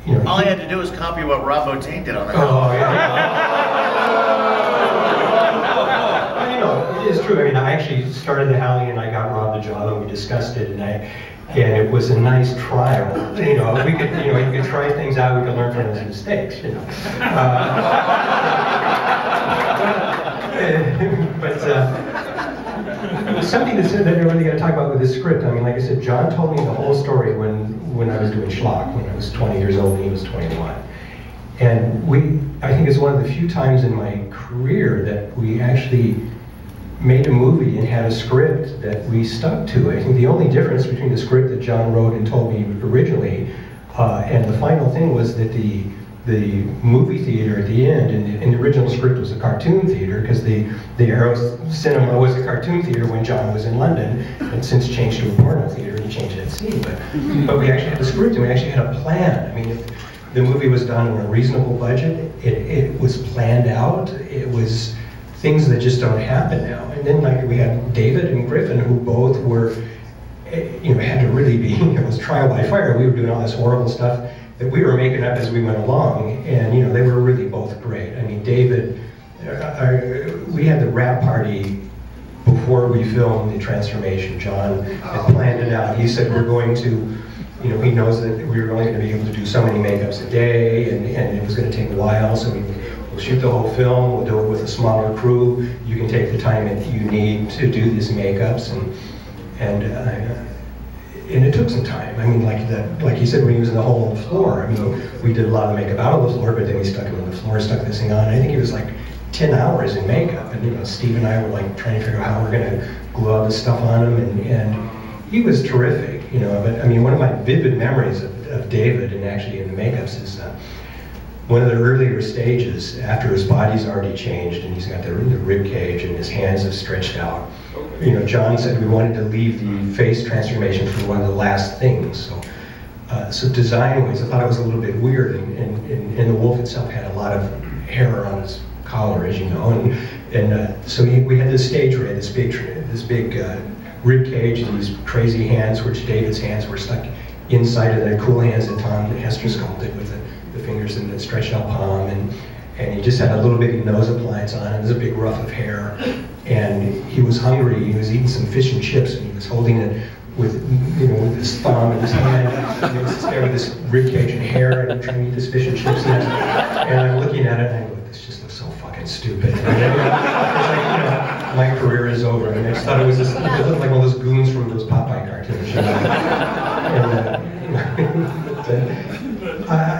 you know. All I had to do was copy what Rob Bottin did on the Oh, yeah. You know, it is true. I mean, I actually started the Halley and I got Rob the job and we discussed it, and it was a nice trial. You know, we could, you know, you could try things out, we could learn from his mistakes, you know. Something that said that I really got to talk about with this script. I mean, like I said, John told me the whole story when I was doing Schlock, when I was 20 years old and he was 21. And I think it's one of the few times in my career that we actually made a movie and had a script that we stuck to. I think the only difference between the script that John wrote and told me originally and the final thing was that the movie theater at the end, and the original script was a cartoon theater, because the Arrow Cinema was a cartoon theater when John was in London, and since changed to a porno theater, and he changed that scene. But we actually had a script, and we actually had a plan. I mean, if the movie was done on a reasonable budget, it was planned out. It was things that just don't happen now. And then, like, we had David and Griffin, who both were, you know, had to really be, you know, it was trial by fire. We were doing all this horrible stuff that we were making up as we went along, and you know, they were really both great. I mean, David, we had the wrap party before we filmed the transformation. John had planned it out. He said we're going to, you know, he knows that we were only going to be able to do so many makeups a day, and it was going to take a while, so we'll shoot the whole film, we'll do it with a smaller crew, you can take the time that you need to do these makeups, and it took some time. I mean, like he said, when he was in the hole in the floor, I mean, we did a lot of makeup out of the floor, but then we stuck him on the floor, stuck this thing on. I think it was like 10 hours in makeup, and you know, Steve and I were like trying to figure out how we're going to glue all this stuff on him, and he was terrific, you know. But I mean, one of my vivid memories of David, and actually in the makeups, is one of the earlier stages, after his body's already changed and he's got the rib cage and his hands have stretched out. You know, John said we wanted to leave the face transformation for one of the last things. So design-wise, I thought it was a little bit weird, and the wolf itself had a lot of hair on his collar, as you know, and so we had this stage where he had this big rib cage, and these crazy hands, which David's hands were stuck inside of the cool hands that Tom and Hester sculpted with the fingers and the stretched out palm, and he just had a little bitty nose appliance on, and there was a big ruff of hair, and he was hungry. He was eating some fish and chips, and he was holding it with, you know, with his thumb and his hand, and he was there with this rib cage and hair, and trying to eat this fish and chips, and I'm looking at it, and I go, this just looks so fucking stupid. And then, it's like, you know, my career is over. I mean, I just thought it was just, it looked like all those goons from those Popeye cartoons, you know.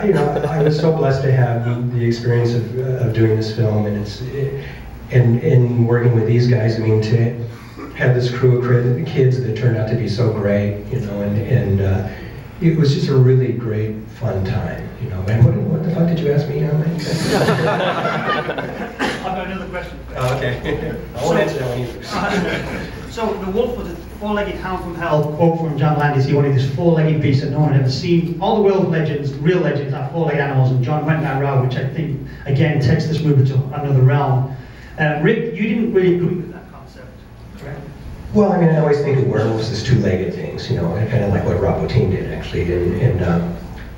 You know, I was so blessed to have the experience of doing this film, and working with these guys. I mean, to have this crew of kids that turned out to be so great, you know, and it was just a really great, fun time, you know. And what the fuck did you ask me? I've got another question. Oh, okay. I won't answer that one either. So the wolf was a four-legged hound from hell. Quote from John Landis: he wanted this four-legged beast that no one had ever seen. All the world legends, real legends, are four-legged animals, and John went that route, which I think again takes this movie to another realm. Rick, you didn't really agree with that concept, correct? Well, I mean, I always think of werewolves as two-legged things, you know, kind of like what Rob Bottin did, actually.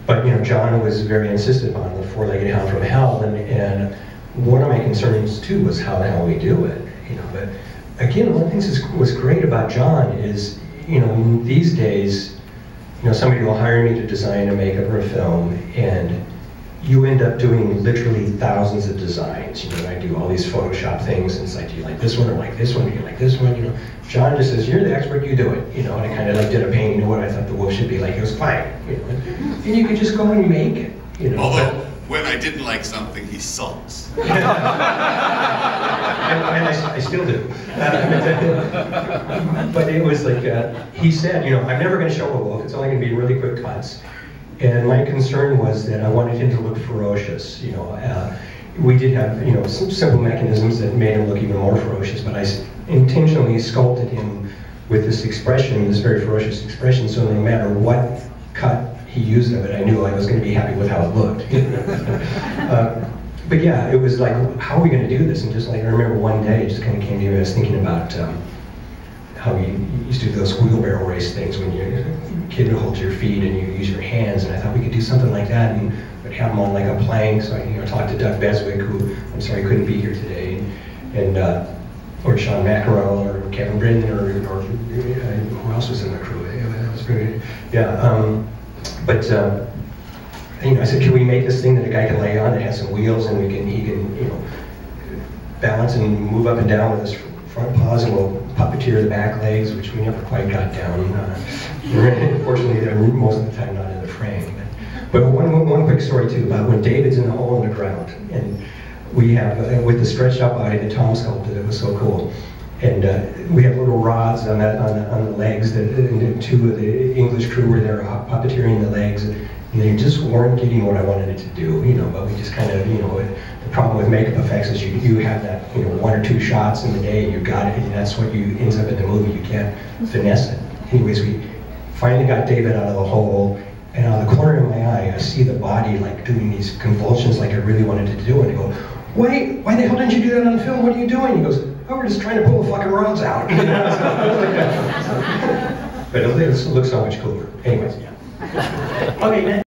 But, you know, John was very insistent on the four-legged hound from hell, and one of my concerns, too, was how the hell we do it, you know. But, again, one of the things that was great about John is, you know, these days, you know, somebody will hire me to design a makeup or a film, and you end up doing literally thousands of designs. You know, I do all these Photoshop things, and it's like, do you like this one or like this one? Do you like this one? You know, John just says, you're the expert, you do it. You know, and I kind of like did a painting of what I thought the wolf should be like. It was fine. You know, and you could just go and make it. You know. Although, when I didn't like something, he sulks. and I still do. But it was like, he said, you know, I'm never going to show a wolf. It's only going to be really quick cuts. And my concern was that I wanted him to look ferocious. You know, we did have, you know, some simple mechanisms that made him look even more ferocious, but I intentionally sculpted him with this expression, this very ferocious expression, so no matter what cut he used of it, I knew I was going to be happy with how it looked. But yeah, it was like, how are we going to do this? And just like, I remember one day, it just kind of came to me, I was thinking about how you used to do those wheelbarrow race things when your kid would hold your feet and you use your hands, and I thought we could do something like that and would have them on like a plank. So I talked to Doug Beswick, who I'm sorry couldn't be here today, and or Sean Mackerel or Kevin Britton or who else was in the crew? That was very, yeah. But I said, can we make this thing that a guy can lay on that has some wheels and he can balance and move up and down with his front paws, and we'll puppeteer the back legs, which we never quite got down. Fortunately, they're most of the time not in the frame. But one quick story too about when David's in the hole in the ground, and we have with the stretched out body that Tom sculpted. It was so cool. And we have little rods on the legs that and two of the English crew were there puppeteering the legs, and they just weren't getting what I wanted it to do, but we just kind of, the problem with makeup effects is you have that, 1 or 2 shots in the day, you got it, and that's what ends up in the movie, you can't finesse it. Anyways, we finally got David out of the hole, and out of the corner of my eye, I see the body like doing these convulsions like I really wanted to do, and I go, why the hell didn't you do that on film? What are you doing? He goes, oh, we're just trying to pull the fucking rods out. But it looks so much cooler. Anyways, yeah. Okay.